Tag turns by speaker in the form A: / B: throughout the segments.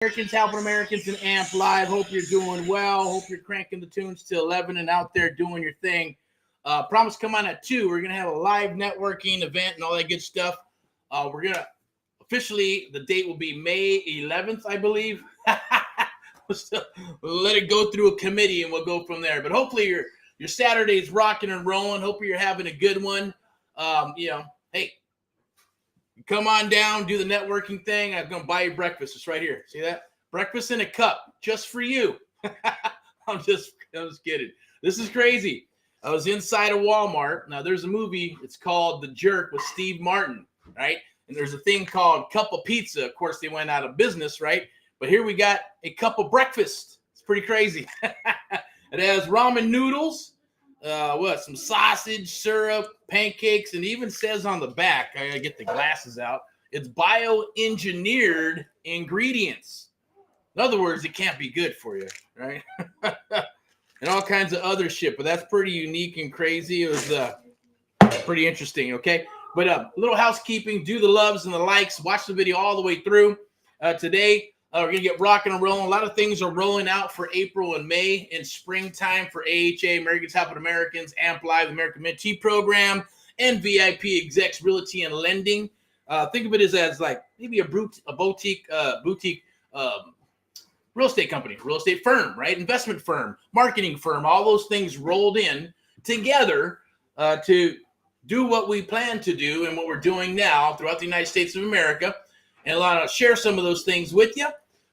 A: Americans helping Americans and AMP Live. Hope you're doing well. Hope you're cranking the tunes to 11 and out there doing your thing. Promise come on at 2. We're going to have a live networking event and all that good stuff. We're going to officially, the date will be May 11th, I believe. We'll let it go through a committee and we'll go from there. But hopefully your Saturday's rocking and rolling. Hope you're having a good one. Hey, come on down, do the networking thing. I'm going to buy you breakfast. It's right here. See that? Breakfast in a cup just for you. I'm just kidding. This is crazy. I was inside of Walmart. Now, there's a movie. It's called The Jerk with Steve Martin, right? And there's a thing called Cup of Pizza. Of course, they went out of business, right? But here we got a cup of breakfast. It's pretty crazy. It has ramen noodles, some sausage, syrup, pancakes, and even says on the back, I gotta get the glasses out, it's bioengineered ingredients. In other words, it can't be good for you, right? And all kinds of other shit, but that's pretty unique and crazy. It was pretty interesting, okay? But a little housekeeping, do the loves and the likes, watch the video all the way through. Today, we're going to get rocking and rolling. A lot of things are rolling out for April and May in springtime for AHA, Americans Helping Americans, AMP Live, American Mentee Program, and VIPeXecs Realty and Lending. Think of it as like maybe a boutique real estate company, real estate firm, right? Investment firm, marketing firm, all those things rolled in together to do what we plan to do and what we're doing now throughout the United States of America. And a lot of share some of those things with you.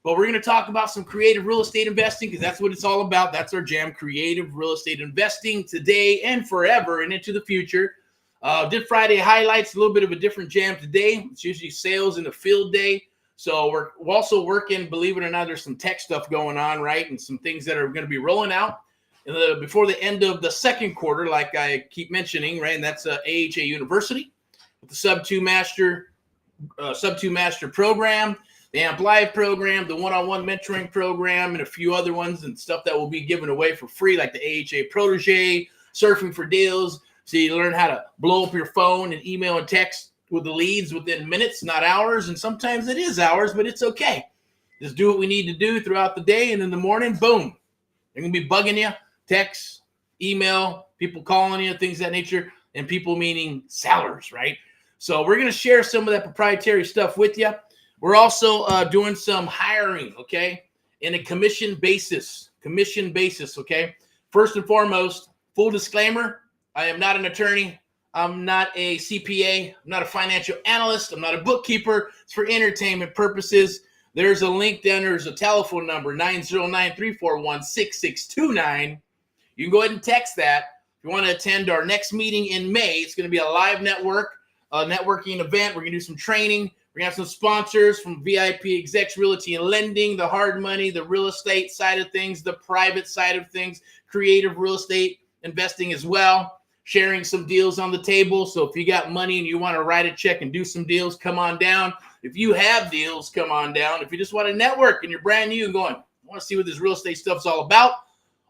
A: But we're going to talk about some creative real estate investing because that's what it's all about. That's our jam, creative real estate investing today and forever and into the future. Did Friday highlights, a little bit of a different jam today. It's usually sales and a field day. So we're also working, believe it or not, there's some tech stuff going on, right? And some things that are going to be rolling out before the end of the second quarter, like I keep mentioning, right? And that's AHA University with the SubtoMaster program, the AMP Live program, the one-on-one mentoring program, and a few other ones and stuff that will be given away for free, like the AHA Protege, surfing for deals. So you learn how to blow up your phone and email and text with the leads within minutes, not hours. And sometimes it is hours, but it's okay. Just do what we need to do throughout the day. And in the morning, boom, they're going to be bugging you, text, email, people calling you, things of that nature, and people meaning sellers, right? So we're going to share some of that proprietary stuff with you. We're also doing some hiring, okay, in a commission basis, okay? First and foremost, full disclaimer, I am not an attorney. I'm not a CPA. I'm not a financial analyst. I'm not a bookkeeper. It's for entertainment purposes. There's a link down there. There's a telephone number, 909-341-6629. You can go ahead and text that. If you want to attend our next meeting in May, it's going to be a live networking event. We're going to do some training. We're going to have some sponsors from VIPeXecs Realty and Lending, the hard money, the real estate side of things, the private side of things, creative real estate investing as well. Sharing some deals on the table. So if you got money and you want to write a check and do some deals, come on down. If you have deals, come on down. If you just want to network and you're brand new and going, I want to see what this real estate stuff's all about,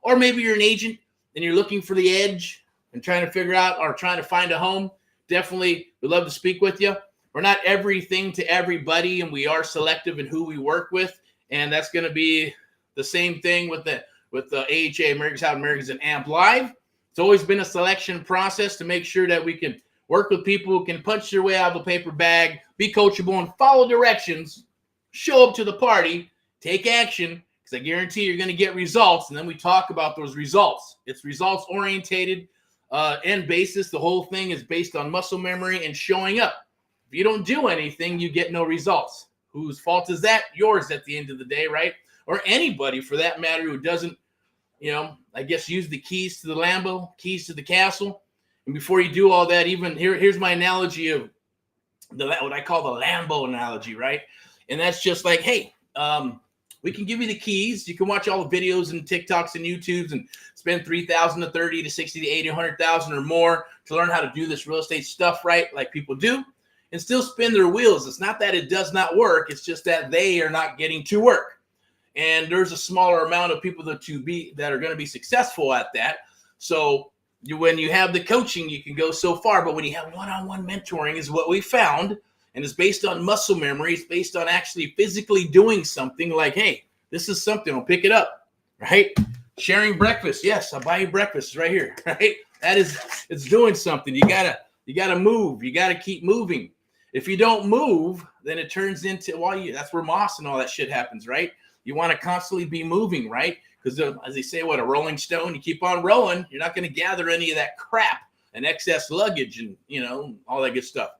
A: or maybe you're an agent and you're looking for the edge and trying to figure out or trying to find a home, definitely we'd love to speak with you. We're not everything to everybody, and we are selective in who we work with, and that's going to be the same thing with the AHA, Americans Helping Americans and AMP Live. It's always been a selection process to make sure that we can work with people who can punch their way out of a paper bag, be coachable, and follow directions, show up to the party, take action, because I guarantee you're going to get results, and then we talk about those results. It's results-orientated and basis. The whole thing is based on muscle memory and showing up. If you don't do anything, you get no results. Whose fault is that? Yours at the end of the day, right? Or anybody, for that matter, who doesn't, I guess use the keys to the Lambo, keys to the castle. And before you do all that, even here's my analogy of what I call the Lambo analogy, right? And that's just like, hey, we can give you the keys. You can watch all the videos and TikToks and YouTubes and spend $3,000 to $30,000 to $60,000 to $80,000, $100,000 or more to learn how to do this real estate stuff right, like people do, and still spin their wheels. It's not that it does not work. It's just that they are not getting to work. And there's a smaller amount of people that are going to be successful at that. So when you have the coaching, you can go so far. But when you have one-on-one mentoring is what we found. And it's based on muscle memory. It's based on actually physically doing something like, hey, this is something, I'll pick it up, right? Sharing breakfast. Yes, I'll buy you breakfast right here, right? It's doing something. You gotta move. You gotta keep moving. If you don't move, then it turns into, that's where moss and all that shit happens, right? You want to constantly be moving, right? Because as they say, a rolling stone, you keep on rolling, you're not going to gather any of that crap and excess luggage and, all that good stuff.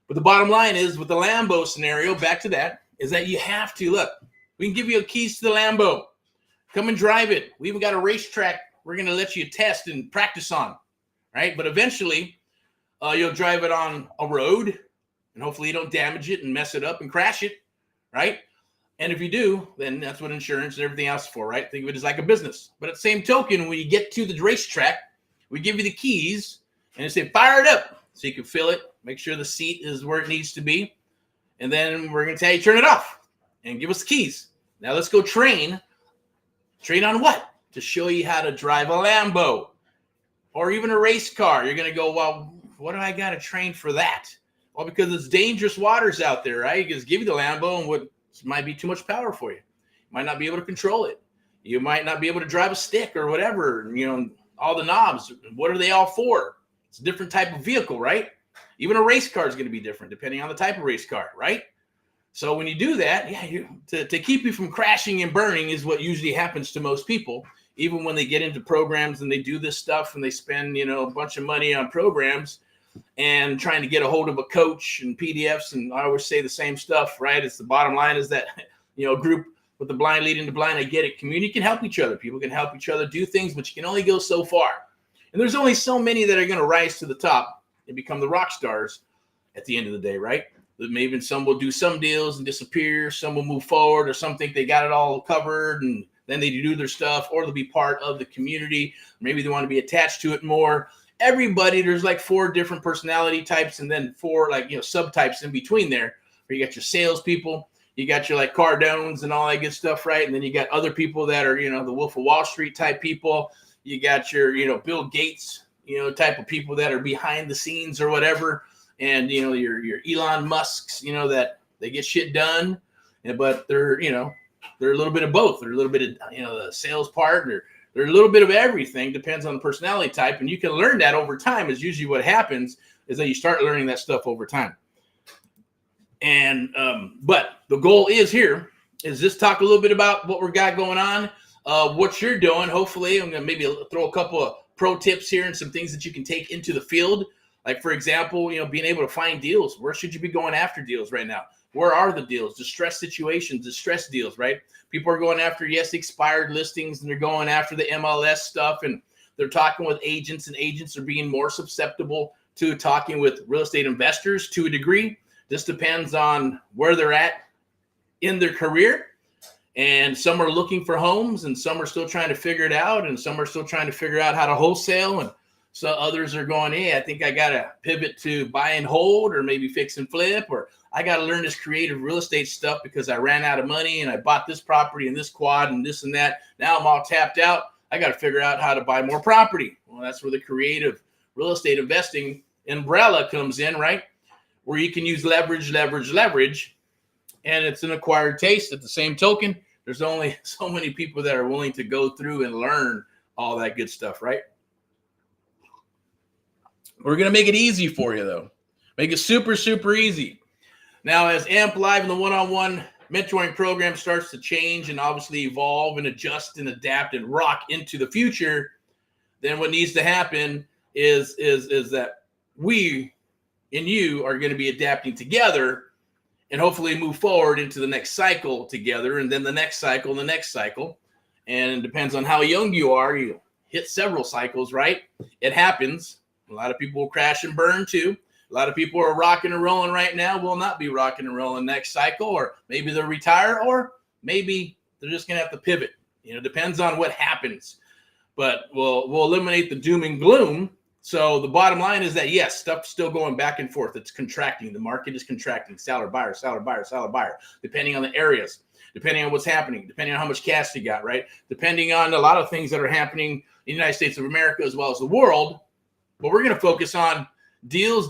A: But the bottom line is, with the Lambo scenario, back to that, is that you have to, look, we can give you keys to the Lambo. Come and drive it. We even got a racetrack we're going to let you test and practice on, right? But eventually, you'll drive it on a road, and hopefully you don't damage it and mess it up and crash it, right? And if you do, then that's what insurance and everything else is for, right? Think of it as like a business. But at the same token, when you get to the racetrack, we give you the keys and say, fire it up. So you can fill it, make sure the seat is where it needs to be. And then we're going to tell you, turn it off and give us the keys. Now let's go train. Train on what? To show you how to drive a Lambo or even a race car. You're going to go, well, what do I got to train for that? Well, because it's dangerous waters out there, right? You just give you the Lambo and what might be too much power for you. You might not be able to control it. You might not be able to drive a stick or whatever, all the knobs. What are they all for? It's a different type of vehicle, right? Even a race car is going to be different depending on the type of race car, right? So when you do that, to keep you from crashing and burning is what usually happens to most people, even when they get into programs and they do this stuff and they spend, a bunch of money on programs and trying to get a hold of a coach and PDFs. And I always say the same stuff, right? It's the bottom line is that, group with the blind leading the blind. I get it. Community can help each other. People can help each other do things, but you can only go so far. And there's only so many that are going to rise to the top and become the rock stars at the end of the day, right? Maybe some will do some deals and disappear. Some will move forward, or some think they got it all covered and then they do their stuff, or they'll be part of the community. Maybe they want to be attached to it more. Everybody, there's like 4 different personality types and then 4 subtypes in between there, where you got your salespeople, you got your Cardones and all that good stuff, right? And then you got other people that are, the Wolf of Wall Street type people. You got your, Bill Gates, type of people that are behind the scenes or whatever. And, your Elon Musks, that they get shit done, but they're, they're a little bit of both. They're a little bit of, the sales part, or they're a little bit of everything, depends on the personality type. And you can learn that over time. Is usually what happens is that you start learning that stuff over time. And, but the goal is here is just talk a little bit about what we got going on, what you're doing. Hopefully I'm going to maybe throw a couple of pro tips here and some things that you can take into the field. Like, for example, being able to find deals. Where should you be going after deals right now? Where are the deals? Distress situations, distress deals, right? People are going after, expired listings, and they're going after the MLS stuff, and they're talking with agents, and agents are being more susceptible to talking with real estate investors to a degree. This depends on where they're at in their career. And some are looking for homes, and some are still trying to figure it out, and some are still trying to figure out how to wholesale, and so others are going, hey, I think I got to pivot to buy and hold, or maybe fix and flip, or I got to learn this creative real estate stuff because I ran out of money and I bought this property and this quad and this and that. Now I'm all tapped out. I got to figure out how to buy more property. Well, that's where the creative real estate investing umbrella comes in, right? Where you can use leverage. And it's an acquired taste. At the same token, there's only so many people that are willing to go through and learn all that good stuff, right? We're going to make it easy for you, though. Make it super, super easy. Now, as AMP Live and the one-on-one mentoring program starts to change and obviously evolve and adjust and adapt and rock into the future, then what needs to happen is that we and you are going to be adapting together and hopefully move forward into the next cycle together, and then the next cycle and the next cycle. And it depends on how young you are. You hit several cycles, right? It happens. A lot of people will crash and burn too. A lot of people are rocking and rolling right now will not be rocking and rolling next cycle, or maybe they'll retire, or maybe they're just going to have to pivot. Depends on what happens. But we'll eliminate the doom and gloom. So the bottom line is that, yes, stuff's still going back and forth. It's contracting. The market is contracting. Seller, buyer, depending on the areas, depending on what's happening, depending on how much cash you got, right? Depending on a lot of things that are happening in the United States of America as well as the world. But we're going to focus on deals,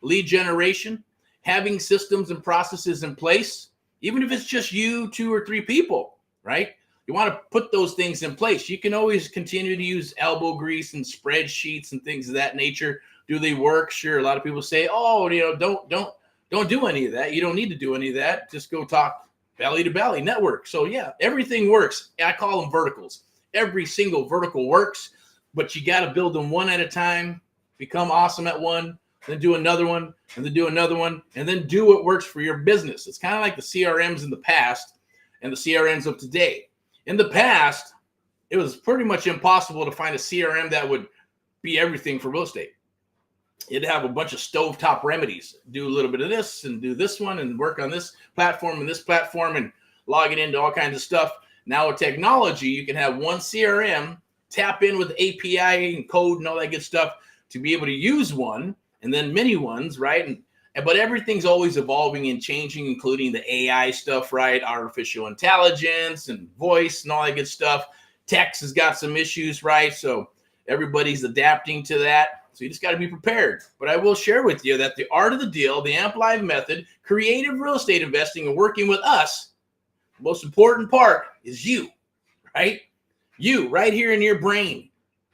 A: lead generation, having systems and processes in place, even if it's just you, 2 or 3 people, right? You want to put those things in place. You can always continue to use elbow grease and spreadsheets and things of that nature. Do they work? Sure. A lot of people say, oh, don't do any of that. You don't need to do any of that. Just go talk belly to belly network. So yeah, everything works. I call them verticals. Every single vertical works, but you got to build them one at a time, become awesome at one, then do another one, and then do another one, and then do what works for your business. It's kind of like the CRMs in the past and the CRMs of today. In the past, it was pretty much impossible to find a CRM that would be everything for real estate. It'd have a bunch of stovetop remedies. Do a little bit of this and do this one and work on this platform and log it into all kinds of stuff. Now with technology, you can have one CRM, tap in with API and code and all that good stuff to be able to use one, and then many ones, right? But everything's always evolving and changing, including the AI stuff, right? Artificial intelligence and voice and all that good stuff. Text has got some issues, right? So everybody's adapting to that. So you just got to be prepared. But I will share with you that the art of the deal, the AMP Live method, creative real estate investing, and working with us, the most important part is you, right? You right here in your brain,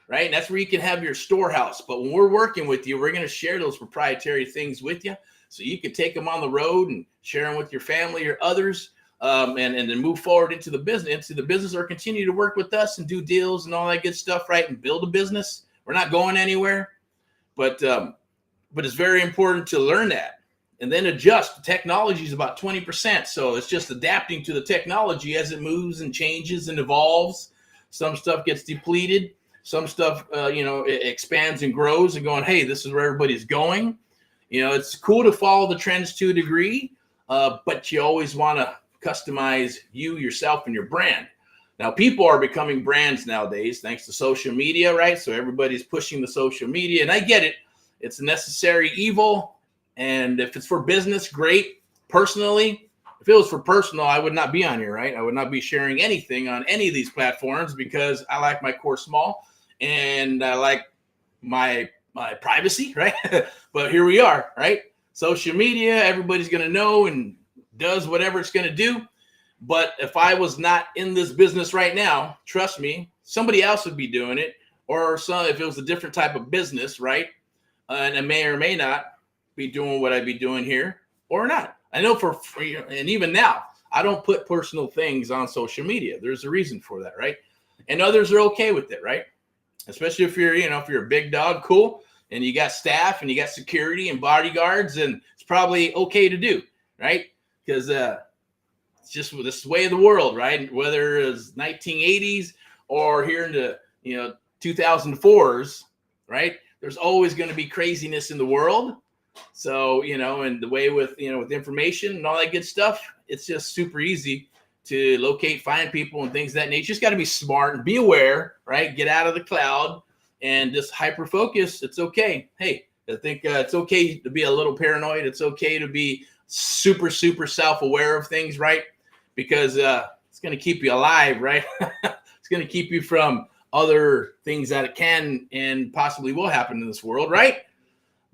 A: right? And that's where you can have your storehouse. But when we're working with you, we're going to share those proprietary things with you so you can take them on the road and share them with your family or others, and then move forward into the business, or continue to work with us and do deals and all that good stuff, right? And build a business. We're not going anywhere, but it's very important to learn that and then adjust. The technology is about 20%. So it's just adapting to the technology as it moves and changes and evolves. Some stuff gets depleted. Some stuff, it expands and grows and going, hey, this is where everybody's going. It's cool to follow the trends to a degree, but you always want to customize you, yourself, and your brand. Now, people are becoming brands nowadays, thanks to social media, right? So everybody's pushing the social media, and I get it. It's a necessary evil, and if it's for business, great. Personally, if it was for personal, I would not be on here, right? I would not be sharing anything on any of these platforms because I like my core small and I like my privacy, right? But here we are, right? Social media, everybody's going to know and does whatever it's going to do. But if I was not in this business right now, trust me, somebody else would be doing it. Or if it was a different type of business, right? And I may or may not be doing what I'd be doing here or not. I know for free, and even now, I don't put personal things on social media. There's a reason for that, right? And others are okay with it, right? Especially if you're a big dog, cool, and you got staff and you got security and bodyguards, and it's probably okay to do, right? Because it's just this way of the world, right? Whether it's 1980s or here in the 2004s, right? There's always going to be craziness in the world. So, and the way with information and all that good stuff, it's just super easy to locate, find people and things of that nature. You just got to be smart and be aware, right? Get out of the cloud and just hyper focus. It's okay. Hey, I think it's okay to be a little paranoid. It's okay to be super, super self-aware of things, right? Because it's going to keep you alive, right? It's going to keep you from other things that can and possibly will happen in this world, right?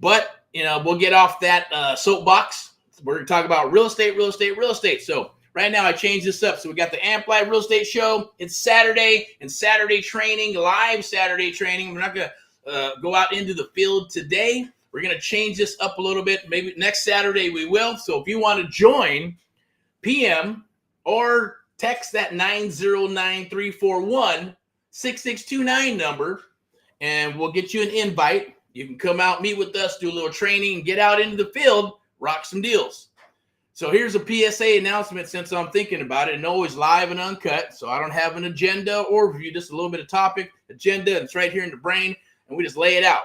A: But we'll get off that soapbox. We're going to talk about real estate. So right now I changed this up. So we got the AMP Live Real Estate Show. It's Saturday and Saturday training, live Saturday training. We're not going to go out into the field today. We're going to change this up a little bit. Maybe next Saturday we will. So if you want to join, PM or text that 909-341-6629 number, and we'll get you an invite. You can come out, meet with us, do a little training, get out into the field, rock some deals. So here's a PSA announcement since I'm thinking about it, and always live and uncut. So I don't have an agenda or review, just a little bit of topic, agenda. It's right here in the brain, and we just lay it out.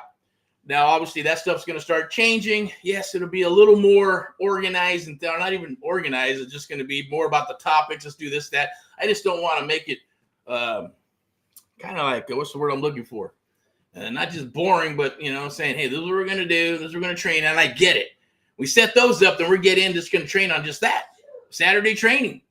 A: Now, obviously, that stuff's going to start changing. Yes, it'll be a little more organized, and not even organized. It's just going to be more about the topics. Let's do this, that. I just don't want to make it kind of like, what's the word I'm looking for? Not just boring, but, saying, hey, this is what we're going to do. This is what we're going to train. And I get it. We set those up, then we're just going to train on just that. Saturday training.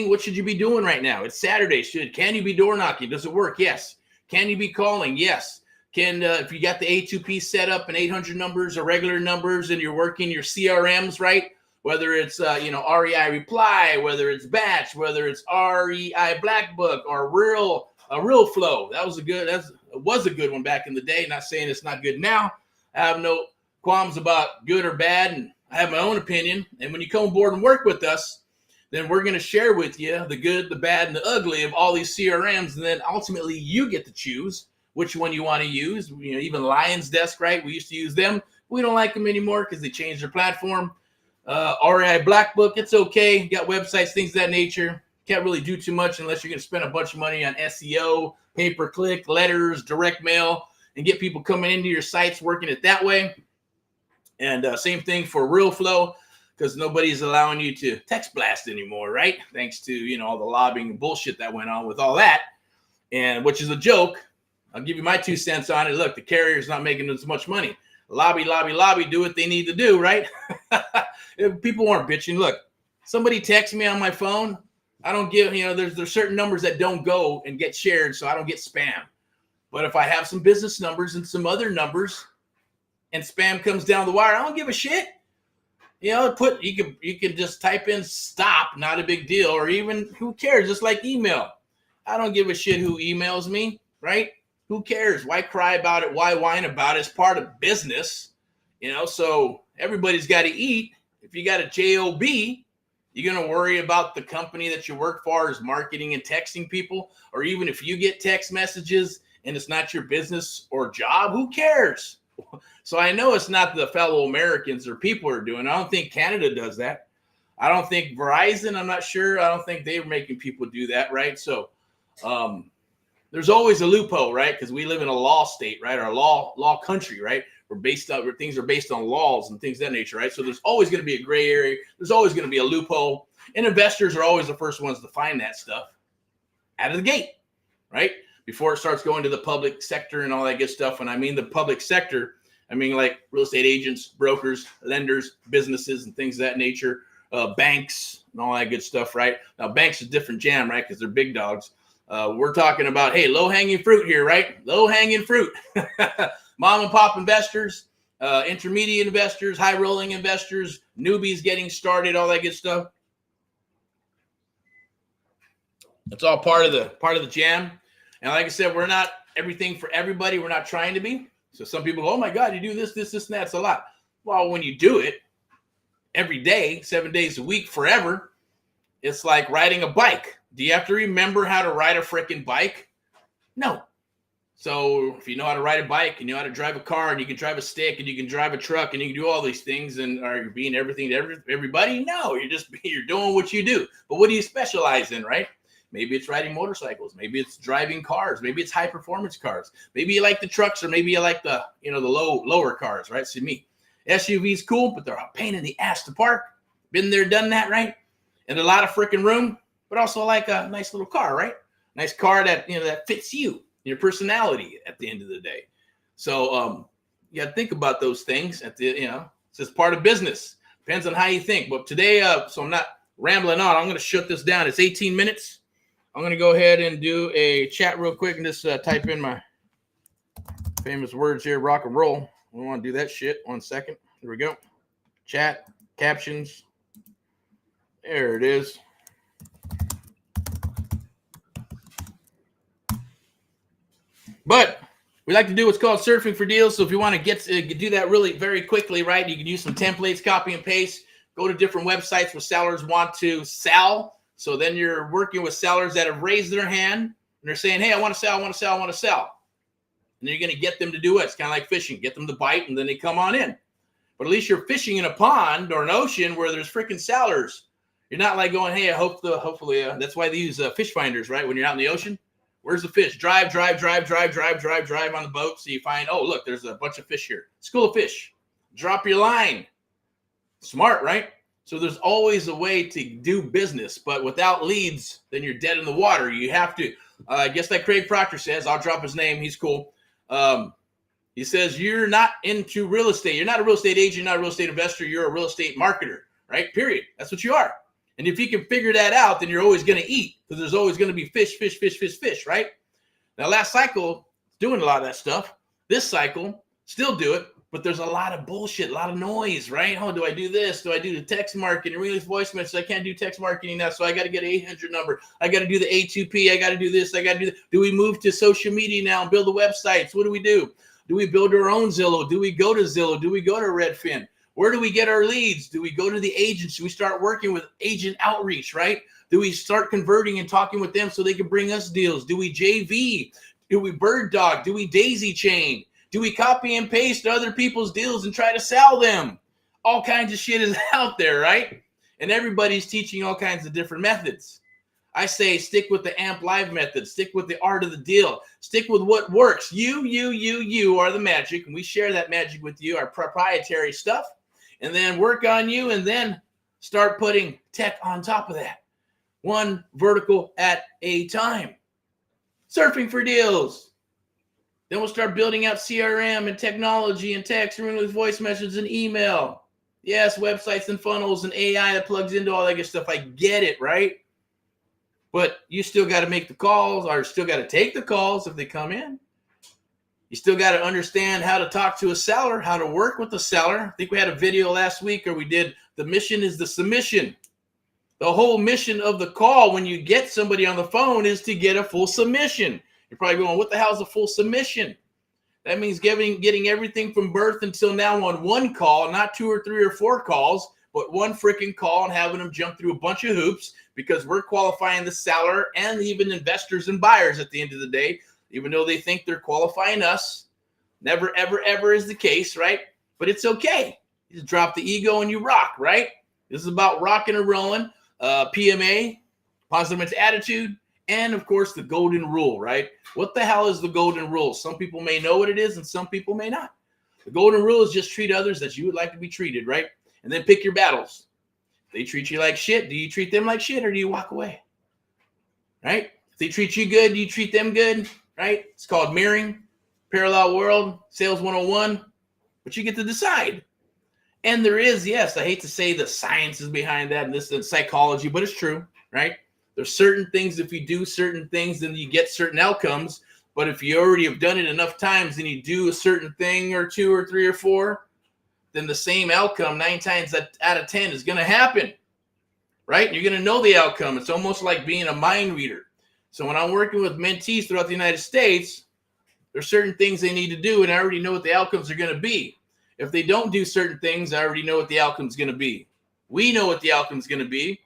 A: What should you be doing right now? It's Saturday. Can you be door knocking? Does it work? Yes. Can you be calling? Yes. if you got the A2P set up and 800 numbers or regular numbers and you're working your CRMs, right? Whether it's, REI Reply, whether it's Batch, whether it's REI Black Book or Real Flow. That was a good one back in the day. Not saying it's not good now. I have no qualms about good or bad, and I have my own opinion. And when you come aboard and work with us, then we're going to share with you the good, the bad, and the ugly of all these CRMs. And then ultimately you get to choose which one you want to use. Even Lion's Desk, right? We used to use them. We don't like them anymore because they changed their platform. REI Black Book, it's okay. You got websites, things of that nature. Can't really do too much unless you're going to spend a bunch of money on SEO, pay-per-click, letters, direct mail, and get people coming into your sites working it that way. And same thing for Real Flow, because nobody's allowing you to text blast anymore, right? Thanks to, all the lobbying and bullshit that went on with all that, and which is a joke. I'll give you my 2 cents on it. Look, the carrier's not making as much money. Lobby, do what they need to do, right? If people aren't bitching. Look, somebody texts me on my phone. I don't give, there's certain numbers that don't go and get shared, so I don't get spam. But if I have some business numbers and some other numbers and spam comes down the wire, I don't give a shit. You can just type in stop, not a big deal, or even who cares, just like email. I don't give a shit who emails me, right? Who cares? Why cry about it? Why whine about it? It's part of business, so everybody's got to eat. If you got a job, you're going to worry about the company that you work for is marketing and texting people, or even if you get text messages and it's not your business or job, who cares? So I know it's not the fellow Americans or people are doing. I don't think Canada does that. I don't think Verizon, I'm not sure. I don't think they're making people do that, right? So there's always a loophole, right? Because we live in a law state, right? Or law country, right? Where things are based on laws and things of that nature, right? So there's always going to be a gray area. There's always going to be a loophole. And investors are always the first ones to find that stuff out of the gate, right? Before it starts going to the public sector and all that good stuff. When I mean the public sector, I mean like real estate agents, brokers, lenders, businesses, and things of that nature, banks, and all that good stuff, right? Now, banks is a different jam, right? Because they're big dogs. We're talking about, hey, low-hanging fruit here, right? Low-hanging fruit. Mom and pop investors, intermediate investors, high-rolling investors, newbies getting started, all that good stuff. It's all part of the jam. And like I said, we're not everything for everybody. We're not trying to be. So some people go, oh my God, you do this, and that. It's a lot. Well, when you do it every day, 7 days a week, forever, it's like riding a bike. Do you have to remember how to ride a freaking bike? No. So if you know how to ride a bike and you know how to drive a car and you can drive a stick and you can drive a truck and you can do all these things, and are you being everything to everybody? No, you're doing what you do. But what do you specialize in, right? Maybe it's riding motorcycles. Maybe it's driving cars. Maybe it's high performance cars. Maybe you like the trucks, or maybe you like the lower cars, right? See me. SUV's cool, but they're a pain in the ass to park. Been there, done that, right? And a lot of freaking room, but also like a nice little car, right? Nice car that that fits you, your personality at the end of the day. So you got to think about those things it's just part of business. Depends on how you think. But today, so I'm not rambling on. I'm going to shut this down. It's 18 minutes. I'm going to go ahead and do a chat real quick and just type in my famous words here, rock and roll. We want to do that shit. 1 second. Here we go. Chat, captions. There it is. But we like to do what's called surfing for deals. So if you want to do that really very quickly, right, you can use some templates, copy and paste, go to different websites where sellers want to sell. So then you're working with sellers that have raised their hand and they're saying, hey, I want to sell, I want to sell, I want to sell. And you're going to get them to do it. It's kind of like fishing. Get them to bite and then they come on in. But at least you're fishing in a pond or an ocean where there's freaking sellers. You're not like going, hey, hopefully, that's why they use fish finders, right? When you're out in the ocean. Where's the fish? Drive on the boat. So you find, oh, look, there's a bunch of fish here. School of fish. Drop your line. Smart, right? So there's always a way to do business, but without leads, then you're dead in the water. You have to, I guess like Craig Proctor says, I'll drop his name. He's cool. He says, you're not into real estate. You're not a real estate agent, not a real estate investor. You're a real estate marketer, right? Period. That's what you are. And if you can figure that out, then you're always going to eat because there's always going to be fish, right? Now, last cycle, doing a lot of that stuff. This cycle, still do it, but there's a lot of bullshit, a lot of noise, right? Oh, do I do this? Do I do the text marketing? Release voice message. I can't do text marketing now, so I got to get an 800 number. I got to do the A2P. I got to do this. I got to do that. Do we move to social media now and build the websites? What do we do? Do we build our own Zillow? Do we go to Zillow? Do we go to Redfin? Where do we get our leads? Do we go to the agents? Do we start working with agent outreach, right? Do we start converting and talking with them so they can bring us deals? Do we JV? Do we bird dog? Do we daisy chain? Do we copy and paste other people's deals and try to sell them? All kinds of shit is out there, right? And everybody's teaching all kinds of different methods. I say stick with the AMP Live method. Stick with the art of the deal. Stick with what works. You are the magic, and we share that magic with you, our proprietary stuff, and then work on you, and then start putting tech on top of that. One vertical at a time. Surfing for deals. Then we'll start building out CRM and technology and text and with voice messages and email. Yes, websites and funnels and AI that plugs into all that good stuff. I get it, right? But you still got to make the calls, or still got to take the calls if they come in. You still got to understand how to talk to a seller, how to work with the seller. I think we had a video last week where we did the mission is the submission. The whole mission of the call when you get somebody on the phone is to get a full submission. You're probably going, what the hell is a full submission? That means getting everything from birth until now on one call, not 2 or 3 or 4 calls, but one freaking call, and having them jump through a bunch of hoops, because we're qualifying the seller and even investors and buyers at the end of the day, even though they think they're qualifying us. Never, ever, ever is the case, right? But it's okay. You just drop the ego and you rock, right? This is about rocking and rolling. PMA, positive mental attitude, and of course the golden rule, right? What the hell is the golden rule? Some people may know what it is and some people may not. The golden rule is just treat others as you would like to be treated, right? And then pick your battles. If they treat you like shit, do you treat them like shit or do you walk away? Right? If they treat you good, do you treat them good? Right? It's called mirroring, parallel world, sales 101, but you get to decide. And there is, yes, I hate to say the science is behind that and this is psychology, but it's true, right? There's certain things, if you do certain things, then you get certain outcomes. But if you already have done it enough times and you do a certain thing or 2 or 3 or 4, then the same outcome 9 times out of 10 is going to happen, right? You're going to know the outcome. It's almost like being a mind reader. So when I'm working with mentees throughout the United States, there's certain things they need to do, and I already know what the outcomes are going to be. If they don't do certain things, I already know what the outcome is going to be. We know what the outcome is going to be,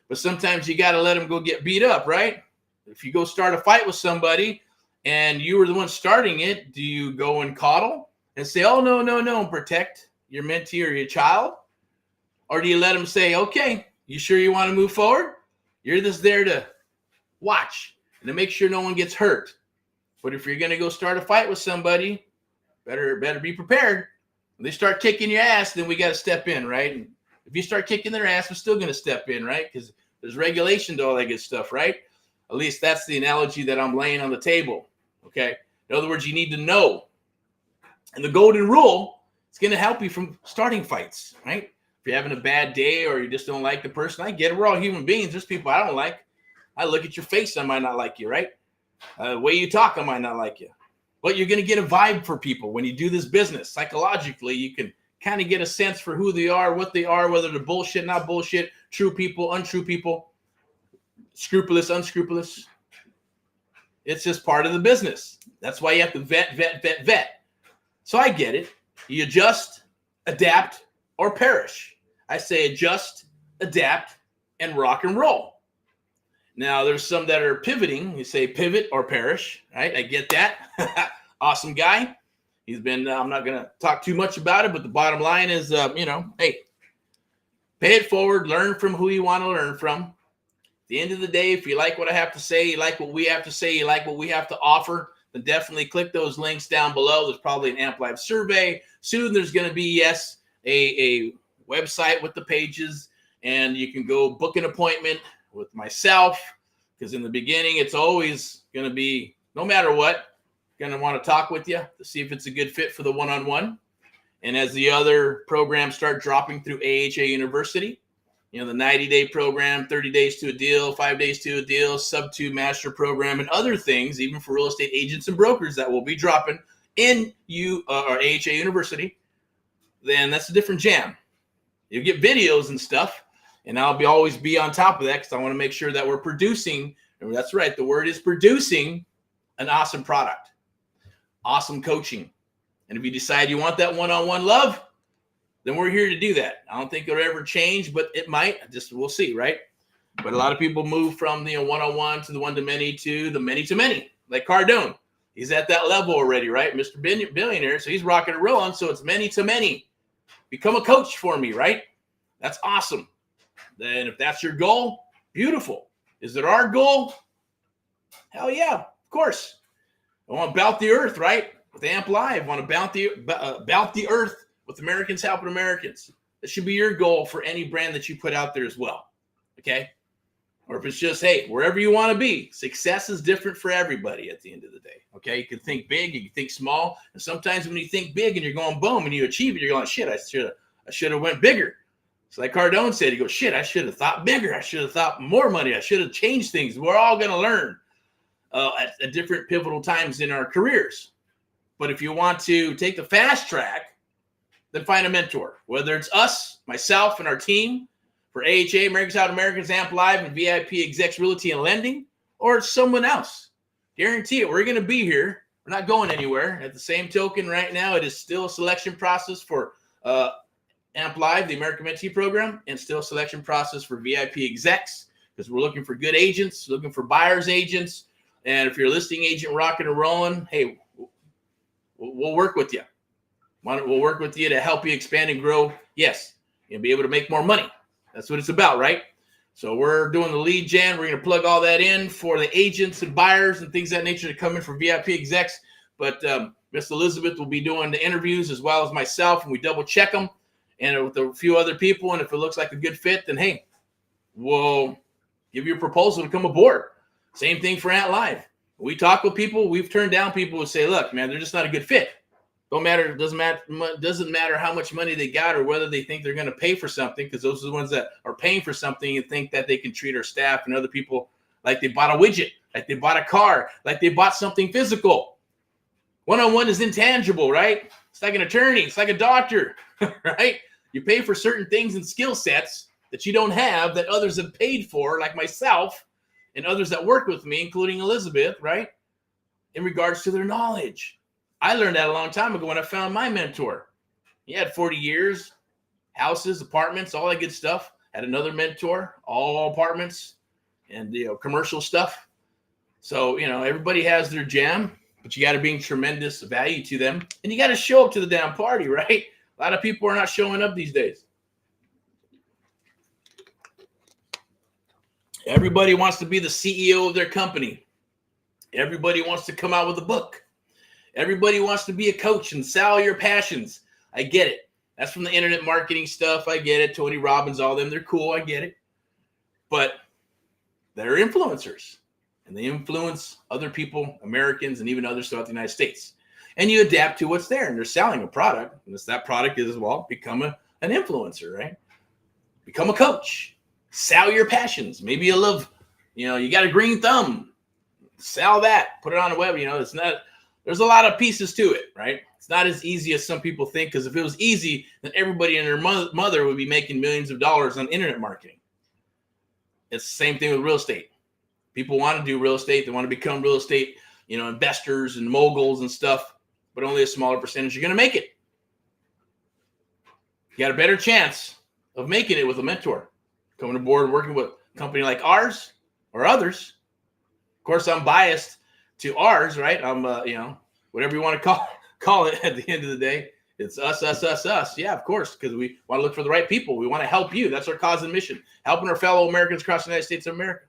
A: but sometimes you got to let them go get beat up, right? If you go start a fight with somebody and you were the one starting it, do you go and coddle and say, oh, no, and protect your mentee or your child? Or do you let them say, okay, you sure you want to move forward? You're just there to watch and to make sure no one gets hurt. But if you're going to go start a fight with somebody, better be prepared. When they start kicking your ass, then we got to step in, right? And if you start kicking their ass, we're still going to step in, right? Because there's regulation to all that good stuff, right? At least that's the analogy that I'm laying on the table, okay? In other words, you need to know. And the golden rule is going to help you from starting fights, right? If you're having a bad day or you just don't like the person, I get it. We're all human beings. There's people I don't like. I look at your face, I might not like you, right? The way you talk, I might not like you. But you're going to get a vibe for people when you do this business. Psychologically, you can kind of get a sense for who they are, what they are, whether they're bullshit, not bullshit, true people, untrue people, scrupulous, unscrupulous. It's just part of the business. That's why you have to vet. So I get it. You adjust, adapt, or perish. I say adjust, adapt, and rock and roll. Now, there's some that are pivoting. You say pivot or perish, right? I get that. Awesome guy. He's been, I'm not going to talk too much about it, but the bottom line is, hey, pay it forward, learn from who you want to learn from. At the end of the day, if you like what I have to say, you like what we have to say, you like what we have to offer, then definitely click those links down below. There's probably an AMP Live survey. Soon there's going to be, yes, a website with the pages, and you can go book an appointment with myself, because in the beginning, it's always going to be, no matter what, going to want to talk with you to see if it's a good fit for the one-on-one. And as the other programs start dropping through AHA University, the 90-day program, 30 days to a deal, 5 days to a deal, SubtoMaster program, and other things, even for real estate agents and brokers that will be dropping in or AHA University, then that's a different jam. You get videos and stuff, and I'll always be on top of that because I want to make sure that we're producing. And that's right, the word is producing an awesome product, awesome coaching. And if you decide you want that one-on-one love, then we're here to do that. I don't think it'll ever change, but it might. We'll see, right? But a lot of people move from the one-on-one to the one-to-many to the many-to-many, like Cardone. He's at that level already, right? Mr. Billionaire, so he's rocking and rolling, so it's many-to-many. Become a coach for me, right? That's awesome. Then if that's your goal, beautiful. Is it our goal? Hell yeah, of course. I want to bout the earth, right? With AMP Live, I want to bout the earth with Americans helping Americans. That should be your goal for any brand that you put out there as well, okay? Or if it's just, hey, wherever you want to be, success is different for everybody at the end of the day, okay? You can think big, you can think small, and sometimes when you think big and you're going boom and you achieve it, you're going, shit, I should have went bigger. So like Cardone said, he goes, shit, I should have thought bigger. I should have thought more money. I should have changed things. We're all going to learn at different pivotal times in our careers. But if you want to take the fast track, then find a mentor, whether it's us, myself, and our team for AHA, Americans Out Americans, AMP Live, and VIPeXecs Realty and Lending, or it's someone else. Guarantee it. We're going to be here. We're not going anywhere. At the same token, right now, it is still a selection process for AMP Live, the American Mentee program, and still a selection process for VIPeXecs because we're looking for good agents, looking for buyers agents. And if you're a listing agent rocking and rolling, hey, we'll work with you. We'll work with you to help you expand and grow. Yes, you'll be able to make more money. That's what it's about, right? So we're doing the lead gen. We're going to plug all that in for the agents and buyers and things of that nature to come in for VIPeXecs. But Miss Elizabeth will be doing the interviews as well as myself, and we double check them and with a few other people. And if it looks like a good fit, then hey, we'll give you a proposal to come aboard. Same thing for AMP Live. We talk with people. We've turned down people who say, look, man, they're just not a good fit. Doesn't matter how much money they got or whether they think they're going to pay for something, because those are the ones that are paying for something and think that they can treat our staff and other people like they bought a widget, like they bought a car, like they bought something physical. One-on-one is intangible, right? It's like an attorney. It's like a doctor, right? You pay for certain things and skill sets that you don't have that others have paid for, like myself and others that work with me, including Elizabeth, right? In regards to their knowledge. I learned that a long time ago when I found my mentor. He had 40 years, houses, apartments, all that good stuff. Had another mentor, all apartments and commercial stuff. So, everybody has their jam, but you got to bring tremendous value to them. And you got to show up to the damn party, right? A lot of people are not showing up these days. Everybody wants to be the CEO of their company. Everybody wants to come out with a book. Everybody wants to be a coach and sell your passions. I get it. That's from the internet marketing stuff. I get it. Tony Robbins, all them, they're cool. I get it. But they're influencers. And they influence other people, Americans, and even others throughout the United States. And you adapt to what's there. And they're selling a product. And that product is, well, become an influencer, right? Become a coach. Sell your passions. Maybe you love, you got a green thumb. Sell that. Put it on the web. It's not... There's a lot of pieces to it, right? It's not as easy as some people think, because if it was easy, then everybody and their mother would be making millions of dollars on internet marketing. It's the same thing with real estate. People want to do real estate. They want to become real estate, investors and moguls and stuff, but only a smaller percentage are going to make it. You got a better chance of making it with a mentor, coming aboard, working with a company like ours or others. Of course, I'm biased to ours, right? I'm, whatever you want to call it at the end of the day. It's us. Yeah, of course, because we want to look for the right people. We want to help you. That's our cause and mission, helping our fellow Americans across the United States of America.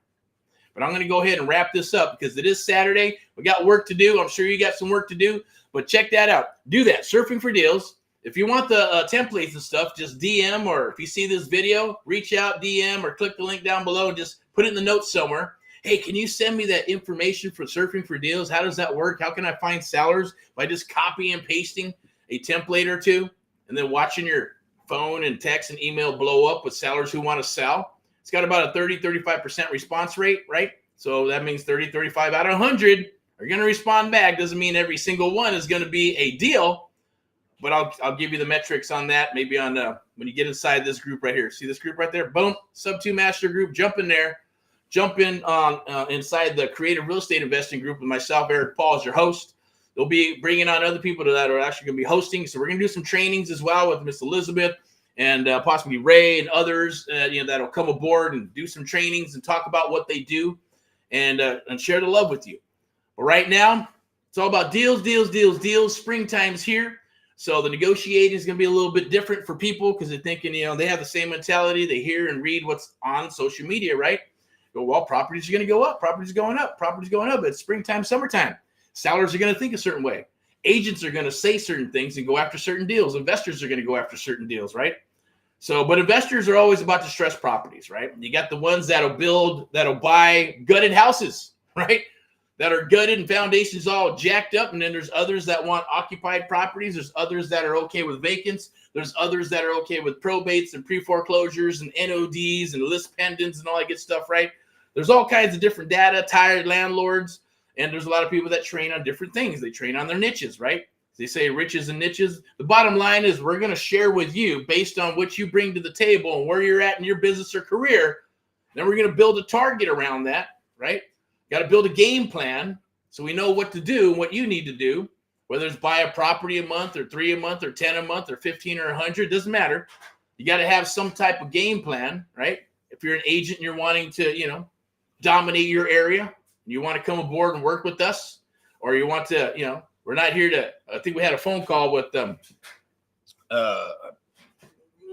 A: But I'm going to go ahead and wrap this up because it is Saturday. We got work to do. I'm sure you got some work to do, but check that out. Do that. Surfing for Deals. If you want the templates and stuff, just DM, or if you see this video, reach out, DM, or click the link down below and just put it in the notes somewhere. Hey, can you send me that information for Surfing for Deals? How does that work? How can I find sellers by just copy and pasting a template or two and then watching your phone and text and email blow up with sellers who want to sell? It's got about a 30-35% response rate, right? So that means 30-35 out of 100 are going to respond back. Doesn't mean every single one is going to be a deal, but I'll give you the metrics on that. Maybe on when you get inside this group right here. See this group right there? Boom, SubtoMaster group. Jump in there. Jump in on inside the Creative Real Estate Investing group with myself, Eric Paul, as your host. They'll be bringing on other people that are actually going to be hosting. So we're going to do some trainings as well with Miss Elizabeth and possibly Ray and others, that'll come aboard and do some trainings and talk about what they do and share the love with you. But right now, it's all about deals, deals, deals, deals. Springtime's here. So the negotiating is going to be a little bit different for people because they're thinking, they have the same mentality. They hear and read what's on social media, right? Go, well, properties are going to go up. Properties going up. Properties going up. It's springtime, summertime. Sellers are going to think a certain way. Agents are going to say certain things and go after certain deals. Investors are going to go after certain deals, right? So, but investors are always about distressed properties, right? You got the ones that'll buy gutted houses, right? That are gutted and foundations all jacked up. And then there's others that want occupied properties. There's others that are okay with vacants. There's others that are okay with probates and pre-foreclosures and NODs and list pendants and all that good stuff, right? There's all kinds of different data, tired landlords. And there's a lot of people that train on different things. They train on their niches, right? They say riches and niches. The bottom line is we're going to share with you based on what you bring to the table and where you're at in your business or career. Then we're going to build a target around that, right? Got to build a game plan so we know what to do and what you need to do, whether it's buy a property a month or 3 a month or 10 a month or 15 or 100, doesn't matter. You got to have some type of game plan, right? If you're an agent and you're wanting to, dominate your area, you want to come aboard and work with us, or you want to, we're not here to, I think we had a phone call with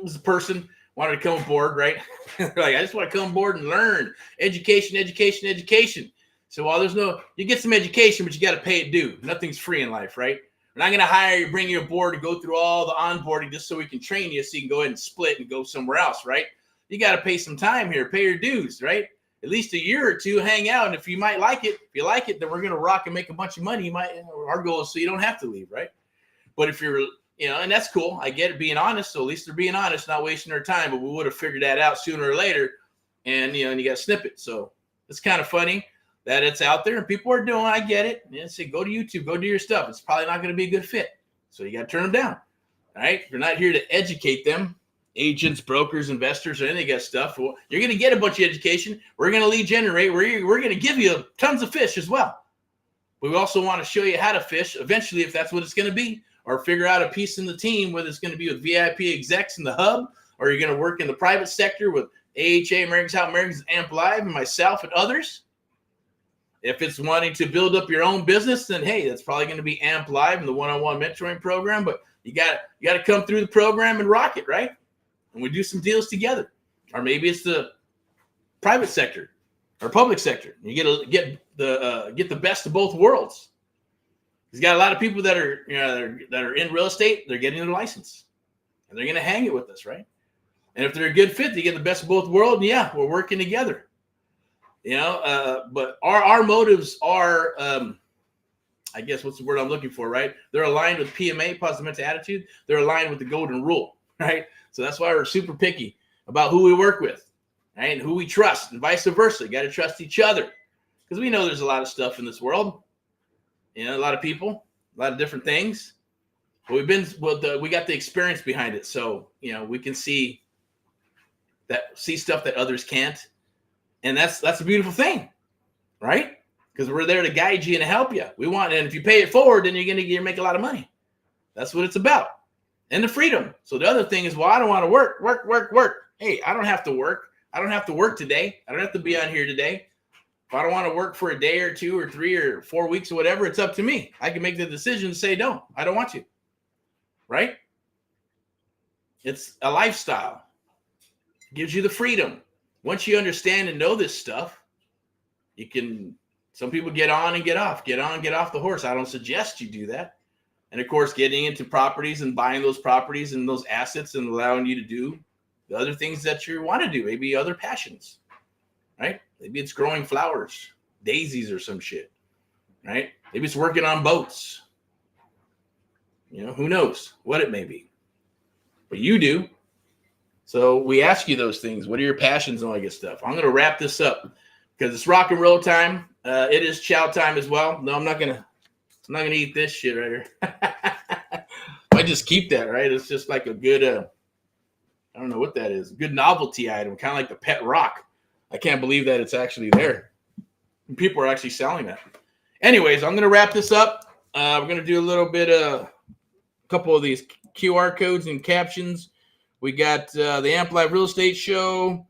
A: this person wanted to come aboard, right? Like, I just want to come aboard and learn education. So while you get some education, but you got to pay it due. Nothing's free in life, right? We're not going to hire you, bring you aboard to go through all the onboarding just so we can train you so you can go ahead and split and go somewhere else, right? You got to pay some time here, pay your dues, right? At least a year or two, hang out. And if you like it, then we're going to rock and make a bunch of money. Our goal is so you don't have to leave, right? But if you're, and that's cool. I get it, being honest. So at least they're being honest, not wasting their time. But we would have figured that out sooner or later. And, and you got to snip it. So it's kind of funny that it's out there and people are doing, I get it. And say, go to YouTube, go do your stuff. It's probably not going to be a good fit. So you got to turn them down. All right. You're not here to educate them. Agents, brokers, investors, or any of that stuff. Well, you're going to get a bunch of education. We're going to lead generate. We're going to give you tons of fish as well. But we also want to show you how to fish eventually, if that's what it's going to be, or figure out a piece in the team, whether it's going to be with VIPeXecs in the hub, or you're going to work in the private sector with AHA, Americans How Americans, AMP Live, and myself and others. If it's wanting to build up your own business, then hey, that's probably going to be AMP Live and the one-on-one mentoring program. But you got to come through the program and rock it, right? And we do some deals together. Or maybe it's the private sector or public sector. You get the best of both worlds. He's got a lot of people that are that are in real estate. They're getting their license, and they're going to hang it with us, right? And if they're a good fit, they get the best of both worlds. And yeah, we're working together. But our motives are, I guess, what's the word I'm looking for, right? They're aligned with PMA, positive mental attitude. They're aligned with the golden rule, right? So that's why we're super picky about who we work with, right? And who we trust, and vice versa. You got to trust each other because we know there's a lot of stuff in this world. A lot of people, a lot of different things. But we got the experience behind it, so we can see stuff that others can't, and that's a beautiful thing, right? Because we're there to guide you and to help you. And if you pay it forward, then you're gonna make a lot of money. That's what it's about. And the freedom. So the other thing is, well, I don't want to work. Hey, I don't have to work. I don't have to work today. I don't have to be on here today. If I don't want to work for a day or 2 or 3 or 4 weeks or whatever, it's up to me. I can make the decision to say, no, I don't want to. Right? It's a lifestyle. It gives you the freedom. Once you understand and know this stuff, some people get on and get off the horse. I don't suggest you do that. And of course, getting into properties and buying those properties and those assets and allowing you to do the other things that you want to do, maybe other passions, right? Maybe it's growing flowers, daisies or some shit, right? Maybe it's working on boats. Who knows what it may be. But you do. So we ask you those things. What are your passions and all that good stuff? I'm going to wrap this up because it's rock and roll time. It is chow time as well. No, I'm not gonna eat this shit right here. I just keep that, right? It's just like a good, I don't know what that is. A good novelty item, kind of like the pet rock. I can't believe that it's actually there. People are actually selling that. Anyways, I'm gonna wrap this up. We're gonna do a little bit a couple of these QR codes and captions. We got the AMP Live Real Estate Show.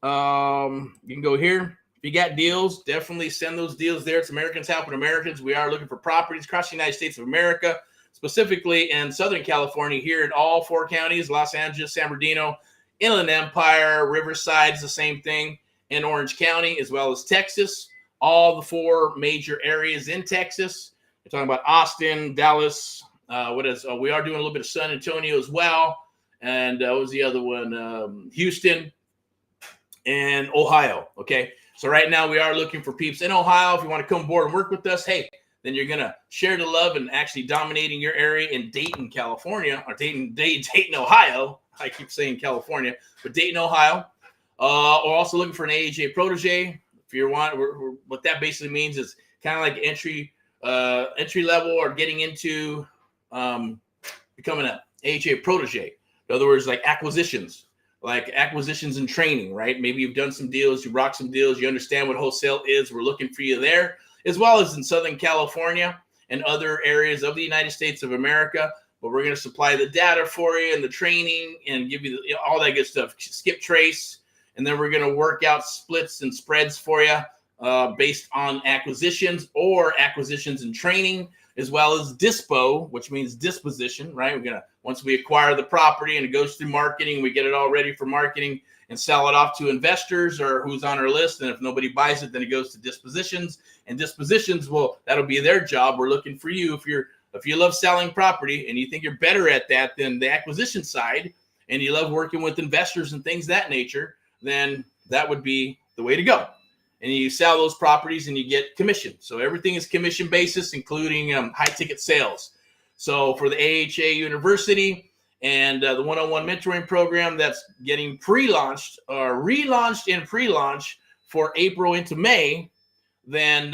A: You can go here. If you got deals, definitely send those deals there. It's Americans Helping Americans. We are looking for properties across the United States of America, specifically in Southern California, here in all 4 counties, Los Angeles, San Bernardino, Inland Empire, Riverside is the same thing, in Orange County, as well as Texas. All the 4 major areas in Texas. We're talking about Austin, Dallas. We are doing a little bit of San Antonio as well. And what was the other one? Houston and Ohio. Okay. So right now we are looking for peeps in Ohio. If you want to come aboard and work with us, hey, then you're going to share the love and actually dominating your area in Dayton, California, or Dayton, Ohio. I keep saying California, but Dayton, Ohio. We're also looking for an AHA protege. If you want, what that basically means is kind of like entry level or getting into becoming an AHA protege. In other words, like acquisitions and training, right? Maybe you've done some deals, you rock some deals, you understand what wholesale is. We're looking for you there, as well as in Southern California and other areas of the United States of America. But we're going to supply the data for you and the training and give you all that good stuff. Skip trace. And then we're going to work out splits and spreads for you based on acquisitions or acquisitions and training, as well as dispo, which means disposition, right? We're going to, once we acquire the property and it goes through marketing, we get it all ready for marketing and sell it off to investors or who's on our list. And if nobody buys it, then it goes to dispositions. And dispositions, well, that'll be their job. We're looking for you. If you love selling property and you think you're better at that than the acquisition side, and you love working with investors and things of that nature, then that would be the way to go. And you sell those properties and you get commission. So everything is commission basis, including high ticket sales. So for the AHA University and the one-on-one mentoring program that's getting pre-launched or relaunched in pre-launch for April into May, then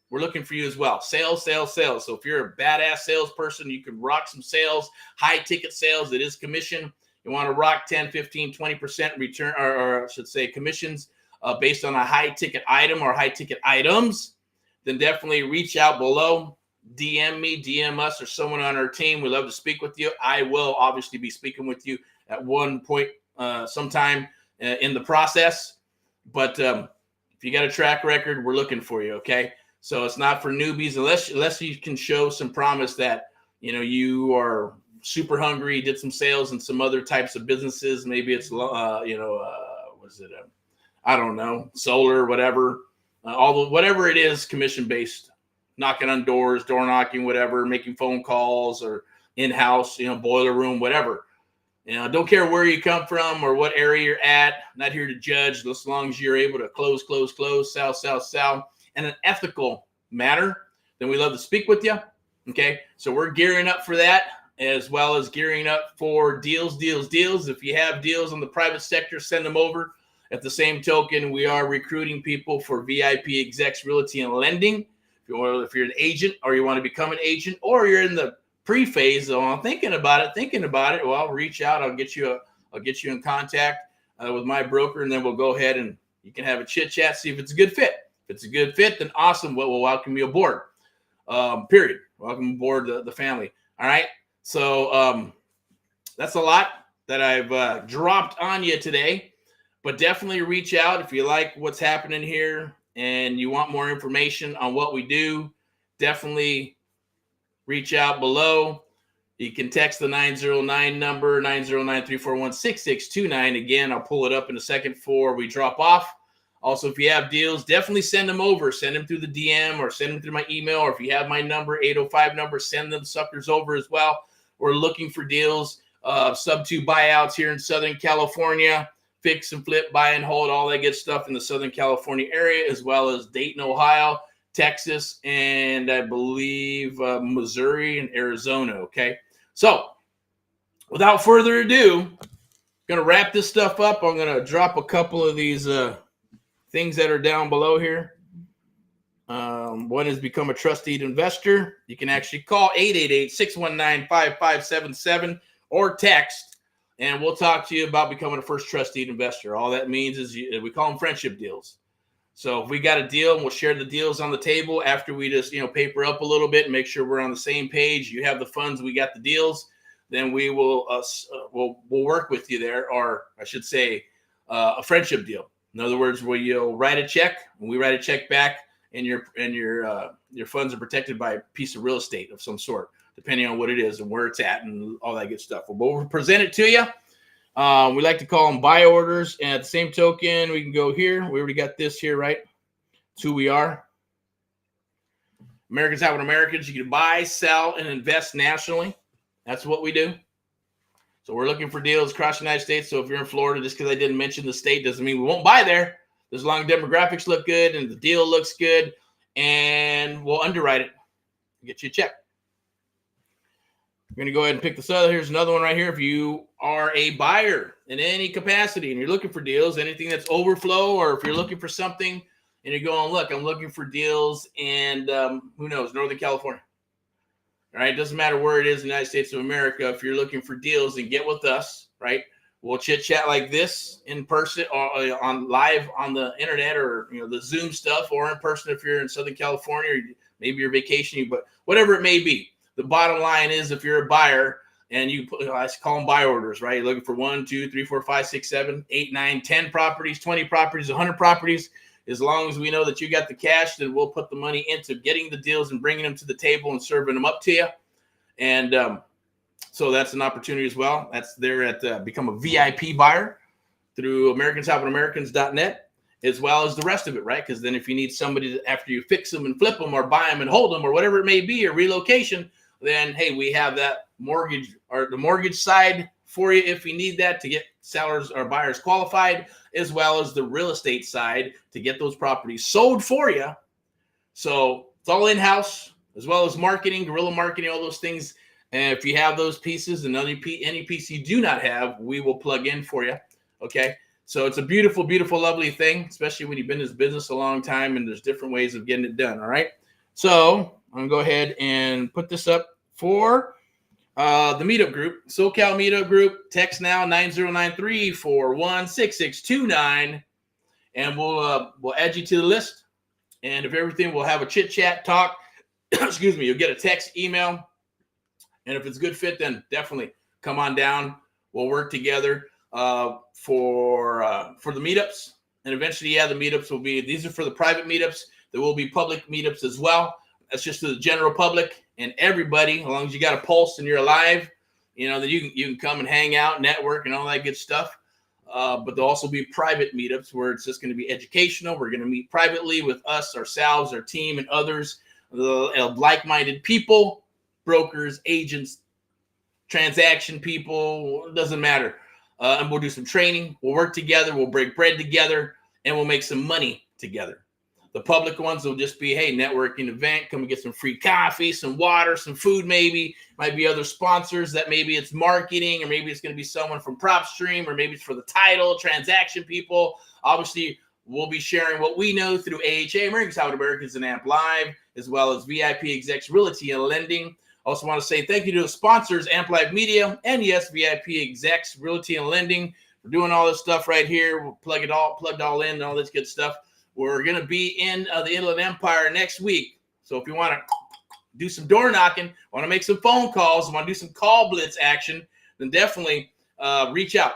A: we're looking for you as well. Sales. So if you're a badass salesperson, you can rock some sales, high ticket sales. It is commission. You want to rock 10, 15, 20% return, or I should say commissions based on a high ticket item or high ticket items, then definitely reach out below. DM me, DM us, or someone on our team. We love to speak with you. I will obviously be speaking with you at one point sometime in the process. But if you got a track record, we're looking for you, okay? So it's not for newbies unless you can show some promise that, you are super hungry, did some sales in some other types of businesses. Maybe it's, I don't know, solar, whatever. Whatever it is, commission-based, knocking on doors, door knocking, whatever, making phone calls or in-house, boiler room, whatever. Don't care where you come from or what area you're at. Not here to judge, as long as you're able to close, sell, in an ethical manner, then we love to speak with you. Okay, so we're gearing up for that, as well as gearing up for deals. If you have deals on the private sector, send them over. At the same token, we are recruiting people for VIPeXecs Realty and Lending. If you're an agent or you want to become an agent, or you're in the pre-phase, I'm thinking about it. Well, reach out. I'll get you in contact with my broker, and then we'll go ahead and you can have a chit chat, see if it's a good fit. If it's a good fit, then awesome. We'll welcome you aboard. Period. Welcome aboard the family. All right. So that's a lot that I've dropped on you today, but definitely reach out if you like what's happening here and you want more information on what we do. Definitely reach out below. You can text the 909 number, 909-341-6629. Again, I'll pull it up in a second before we drop off. Also, if you have deals, definitely send them over. Send them through the DM or send them through my email. Or if you have my number, 805 number, send them suckers over as well. We're looking for deals, Subto buyouts here in Southern California, fix and flip, buy and hold, all that good stuff in the Southern California area, as well as Dayton, Ohio, Texas, and I believe Missouri and Arizona. Okay. So without further ado, I'm going to wrap this stuff up. I'm going to drop a couple of these things that are down below here. One is become a trusted investor. You can actually call 888-619-5577 or text, and we'll talk to you about becoming a first trusted investor. All that means is we call them friendship deals. So if we got a deal, we'll share the deals on the table after we just, paper up a little bit and make sure we're on the same page. You have the funds, we got the deals. Then we will we'll work with you there, or I should say, a friendship deal. In other words, where you'll write a check and we write a check back, and your funds are protected by a piece of real estate of some sort, depending on what it is and where it's at and all that good stuff. But we'll present it to you. We like to call them buy orders. And at the same token, we can go here. We already got this here, right? It's who we are. Americans Have What Americans. You can buy, sell, and invest nationally. That's what we do. So we're looking for deals across the United States. So if you're in Florida, just because I didn't mention the state doesn't mean we won't buy there. As long as demographics look good and the deal looks good, and we'll underwrite it, get you a check. We're going to go ahead and pick this up. Here's another one right here. If you are a buyer in any capacity and you're looking for deals, anything that's overflow, or if you're looking for something and you're going, look, I'm looking for deals in, who knows, Northern California. All right, it doesn't matter where it is in the United States of America. If you're looking for deals, then get with us, right? We'll chit chat like this in person or on live on the internet, or the Zoom stuff, or in person if you're in Southern California, or maybe you're vacationing, but whatever it may be. The bottom line is, if you're a buyer and I call them buy orders, right? You're looking for 1, 2, 3, 4, 5, 6, 7, 8, 9, 10 properties, 20 properties, 100 properties. As long as we know that you got the cash, then we'll put the money into getting the deals and bringing them to the table and serving them up to you. And so that's an opportunity as well. That's there at become a VIP buyer through AmericansHelpingAmericans.net, as well as the rest of it, right? Because then if you need somebody after you fix them and flip them or buy them and hold them or whatever it may be, or relocation, then, hey, we have that mortgage or the mortgage side for you if you need that to get sellers or buyers qualified, as well as the real estate side to get those properties sold for you. So it's all in-house, as well as marketing, guerrilla marketing, all those things. And if you have those pieces and any piece you do not have, we will plug in for you. Okay. So it's a beautiful, beautiful, lovely thing, especially when you've been in this business a long time and there's different ways of getting it done. All right. So I'm going to go ahead and put this up for the meetup group, SoCal Meetup Group. Text now 9093416629, and we'll add you to the list. And if everything, we'll have a chit chat talk. Excuse me. You'll get a text, email. And if it's a good fit, then definitely come on down. We'll work together for the meetups. And eventually, the meetups will be, these are for the private meetups. There will be public meetups as well. That's just to the general public and everybody. As long as you got a pulse and you're alive, then you can come and hang out, network, and all that good stuff. But there'll also be private meetups where it's just going to be educational. We're going to meet privately with us, ourselves, our team, and others, like-minded people. Brokers, agents, transaction people, it doesn't matter. And we'll do some training. We'll work together. We'll break bread together, and we'll make some money together. The public ones will just be, hey, networking event. Come and get some free coffee, some water, some food maybe. Might be other sponsors that maybe it's marketing, or maybe it's going to be someone from PropStream, or maybe it's for the title, transaction people. Obviously, we'll be sharing what we know through AHA, Americans Have What Americans, and AMP Live, as well as VIPeXecs Realty Lending. Also want to say thank you to the sponsors, AMP Live Media, and yes, VIPeXecs Realty and Lending. We're doing all this stuff right here. We'll plugged all in and all this good stuff. We're going to be in the Inland Empire next week. So if you want to do some door knocking, want to make some phone calls, want to do some call blitz action, then definitely reach out.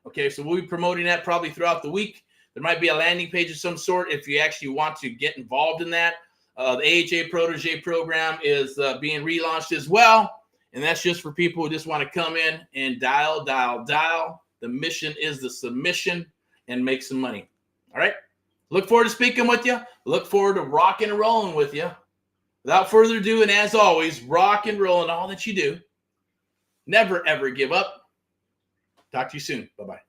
A: Okay, so we'll be promoting that probably throughout the week. There might be a landing page of some sort if you actually want to get involved in that. The AHA Protege program is being relaunched as well. And that's just for people who just want to come in and dial. The mission is the submission and make some money. All right. Look forward to speaking with you. Look forward to rocking and rolling with you. Without further ado, and as always, rock and roll in all that you do. Never, ever give up. Talk to you soon. Bye-bye.